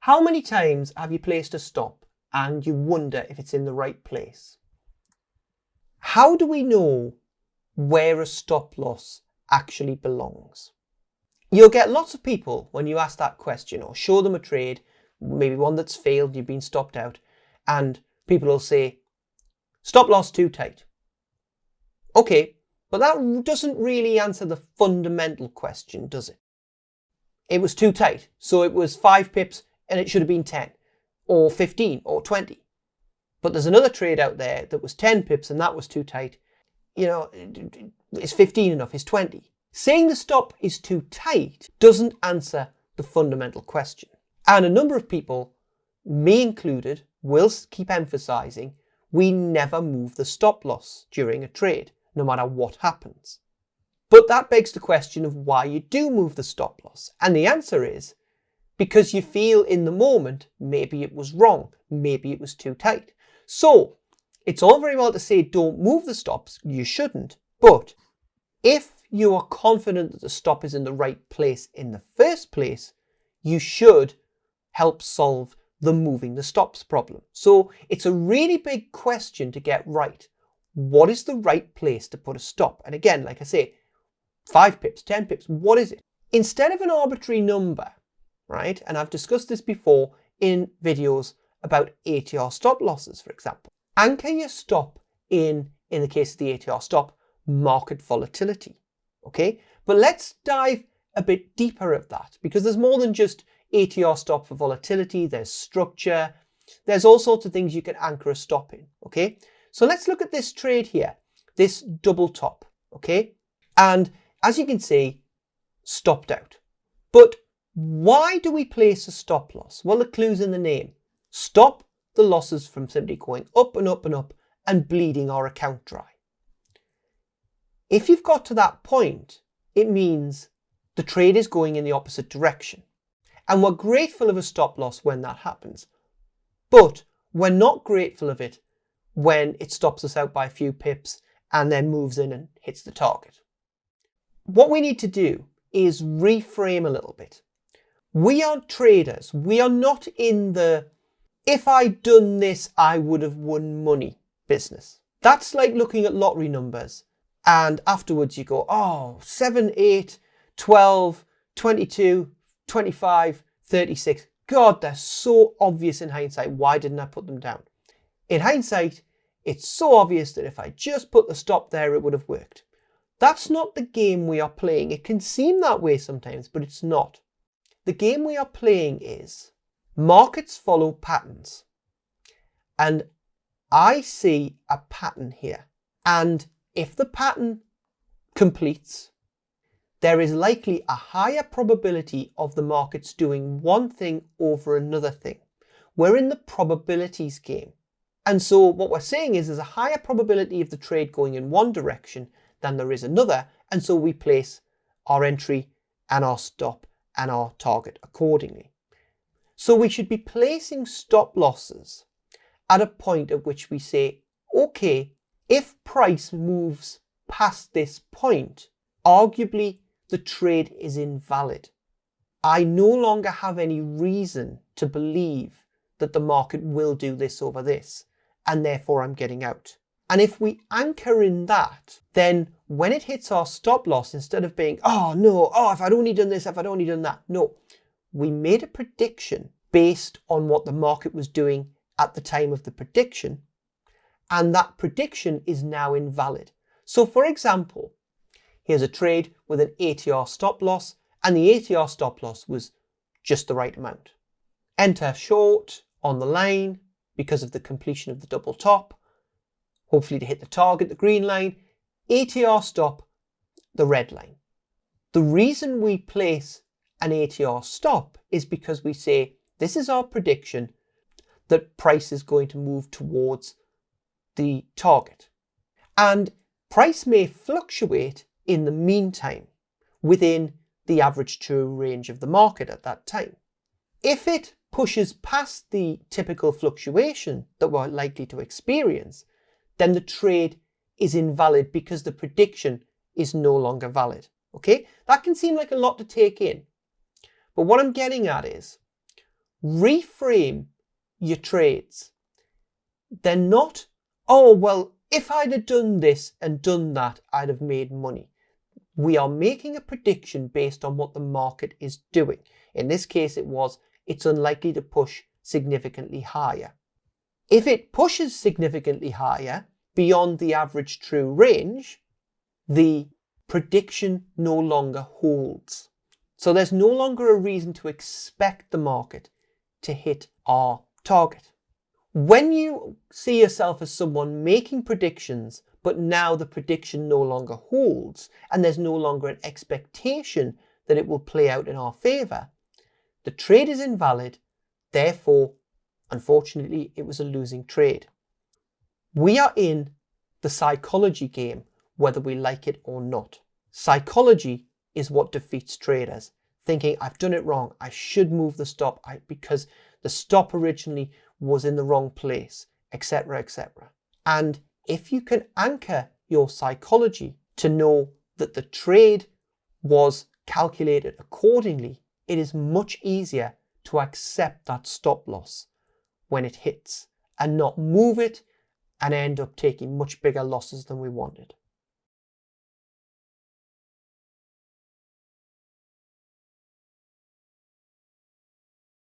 How many times have you placed a stop and you wonder if it's in the right place? How do we know where a stop loss actually belongs? You'll get lots of people when you ask that question or show them a trade, maybe one that's failed, you've been stopped out, and people will say, stop loss too tight. Okay, but that doesn't really answer the fundamental question, does it? It was too tight, so it was 5 pips and it should have been 10 or 15 or 20. But there's another trade out there that was 10 pips and that was too tight. You know, is 15 enough? Is 20? Saying the stop is too tight doesn't answer the fundamental question. And a number of people, me included, will keep emphasizing we never move the stop loss during a trade, no matter what happens. But that begs the question of why you do move the stop loss. And the answer is because you feel in the moment, maybe it was wrong, maybe it was too tight. So it's all very well to say don't move the stops, you shouldn't. But if you are confident that the stop is in the right place in the first place, you should help solve the moving the stops problem. So it's a really big question to get right. What is the right place to put a stop? And again, like I say, 5 pips, 10 pips, what is it? Instead of an arbitrary number, right? And I've discussed this before in videos about ATR stop losses, for example. Anchor your stop in the case of the ATR stop, market volatility, okay? But let's dive a bit deeper at that because there's more than just ATR stop for volatility, there's structure, there's all sorts of things you can anchor a stop in, okay? So let's look at this trade here, this double top, okay? And as you can see, stopped out. But why do we place a stop loss? Well, the clue's in the name. Stop the losses from simply going up and up and up and bleeding our account dry. If you've got to that point, it means the trade is going in the opposite direction. And we're grateful of a stop loss when that happens. But we're not grateful of it when it stops us out by a few pips and then moves in and hits the target. What we need to do is reframe a little bit. We are traders. We are not in the, if I'd done this, I would have won money business. That's like looking at lottery numbers and afterwards you go, oh, 7, 8, 12, 22, 25, 36. God, they're so obvious in hindsight. Why didn't I put them down? In hindsight, it's so obvious that if I just put the stop there, it would have worked. That's not the game we are playing. It can seem that way sometimes, but it's not. The game we are playing is markets follow patterns. And I see a pattern here. And if the pattern completes, there is likely a higher probability of the markets doing one thing over another thing. We're in the probabilities game. And so what we're saying is there's a higher probability of the trade going in one direction than there is another. And so we place our entry and our stop and our target accordingly. So we should be placing stop losses at a point at which we say, okay, if price moves past this point, arguably the trade is invalid. I no longer have any reason to believe that the market will do this over this, and therefore I'm getting out. And if we anchor in that, then when it hits our stop loss, instead of being, oh no, oh, if I'd only done this, if I'd only done that. No, we made a prediction based on what the market was doing at the time of the prediction. And that prediction is now invalid. So for example, here's a trade with an ATR stop loss, and the ATR stop loss was just the right amount. Enter short on the line because of the completion of the double top, hopefully to hit the target, the green line, ATR stop, the red line. The reason we place an ATR stop is because we say, this is our prediction that price is going to move towards the target. And price may fluctuate in the meantime within the average true range of the market at that time. If it pushes past the typical fluctuation that we're likely to experience, then the trade is invalid because the prediction is no longer valid. Okay? That can seem like a lot to take in. But what I'm getting at is, reframe your trades. They're not, oh, well, if I'd have done this and done that, I'd have made money. We are making a prediction based on what the market is doing. In this case, it's unlikely to push significantly higher. If it pushes significantly higher beyond the average true range, the prediction no longer holds. So there's no longer a reason to expect the market to hit our target. When you see yourself as someone making predictions, but now the prediction no longer holds and there's no longer an expectation that it will play out in our favor, the trade is invalid. Therefore, unfortunately, it was a losing trade. We are in the psychology game, whether we like it or not. Psychology is what defeats traders, thinking I've done it wrong. I should move the stop because the stop originally was in the wrong place, etc., etc. And if you can anchor your psychology to know that the trade was calculated accordingly, it is much easier to accept that stop loss when it hits and not move it and end up taking much bigger losses than we wanted.